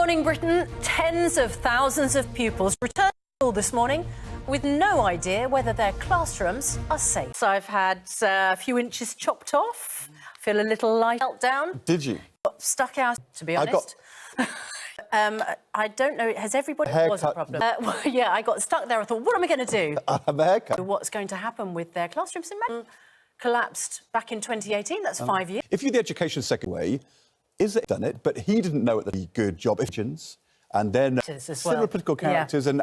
morning, Britain. Tens of thousands of pupils returned to school this morning with no idea whether their classrooms are safe. So I've had a few inches chopped off. Feel a little light meltdown. Did you? Got stuck out, to be honest. I don't know. Has everybody? It was a problem. Well, yeah, I got stuck there. I thought, what am I going to do? I have a haircut. What's going to happen with their classrooms? Collapsed back in 2018. That's 5 years. If you're the education secretary, is it done it? But he didn't know it. The good job. And then similar political characters and.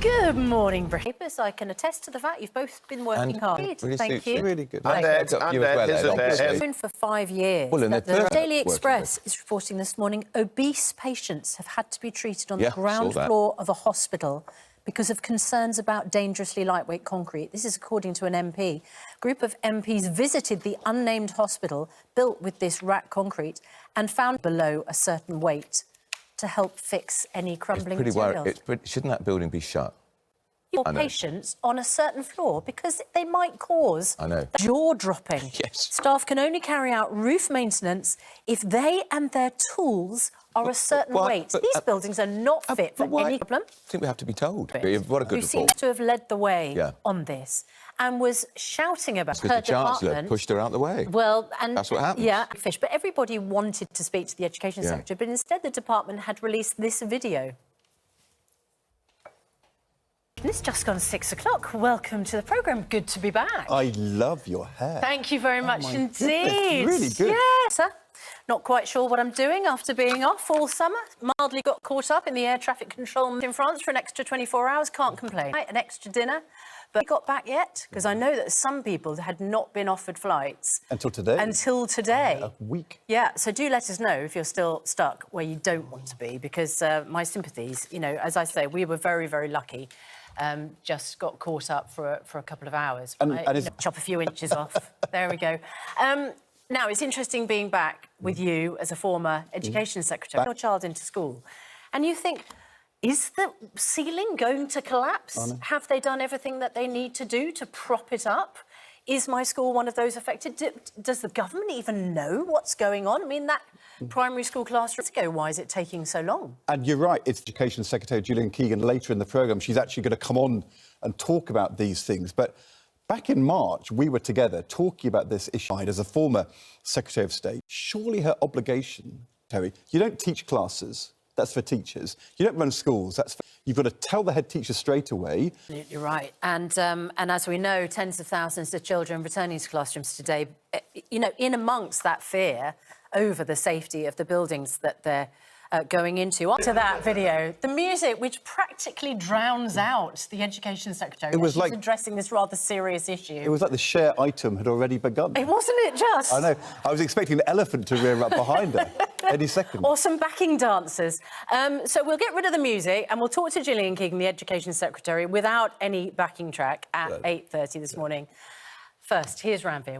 Good morning, Britain. I can attest to the fact you've both been working hard. Really Thank you. Really good. Known for 5 years. Well, the Daily Express is reporting this morning obese patients have had to be treated on the ground floor of a hospital because of concerns about dangerously lightweight concrete. This is according to an MP. A group of MPs visited the unnamed hospital built with this rack concrete and found below a certain weight to help fix any crumbling materials. Shouldn't that building be shut? Your patients on a certain floor because they might cause jaw dropping. Yes. Staff can only carry out roof maintenance if they and their tools are a certain weight. These buildings are not fit for any problem. I think we have to be told. What a good report. Who seems to have led the way on this and was shouting about her the Chancellor pushed her out the way. Well, and that's what happened. Yeah, but everybody wanted to speak to the Education Secretary, but instead the department had released this video. It's just gone 6 o'clock. Welcome to the programme. Good to be back. I love your hair. Thank you very much indeed. It's really good. Yes, sir. Not quite sure what I'm doing after being off all summer. Mildly got caught up in the air traffic control in France for an extra 24 hours. Can't complain. An extra dinner. But got back yet? Because I know that some people had not been offered flights. Until today. Until today. A week. Yeah, so do let us know if you're still stuck where you don't want to be, because my sympathies, you know, as I say, we were very, very lucky. Just got caught up for a couple of hours. Chop a few inches off. There we go. Now, it's interesting being back with you as a former Education Secretary. Your child into school. And you think, is the ceiling going to collapse? Have they done everything that they need to do to prop it up? Is my school one of those affected? Does the government even know what's going on? I mean, that primary school classroom ago, why is it taking so long? And you're right, it's Education Secretary Gillian Keegan later in the programme. She's actually going to come on and talk about these things. But back in March, we were together talking about this issue. As a former Secretary of State, surely her obligation, Terry, you don't teach classes. That's for teachers. You don't run schools. You've got to tell the head teacher straight away. You're right. And as we know, tens of thousands of children returning to classrooms today, you know, in amongst that fear over the safety of the buildings that they're going into. To that video, the music, which practically drowns out the Education Secretary. It was like addressing this rather serious issue. It was like the share item had already begun. It wasn't it just? I know. I was expecting an elephant to rear up behind her any second. Or some backing dancers. So we'll get rid of the music and we'll talk to Gillian Keegan, the Education Secretary, without any backing track at 8:30 this morning. First, here's Ranveer.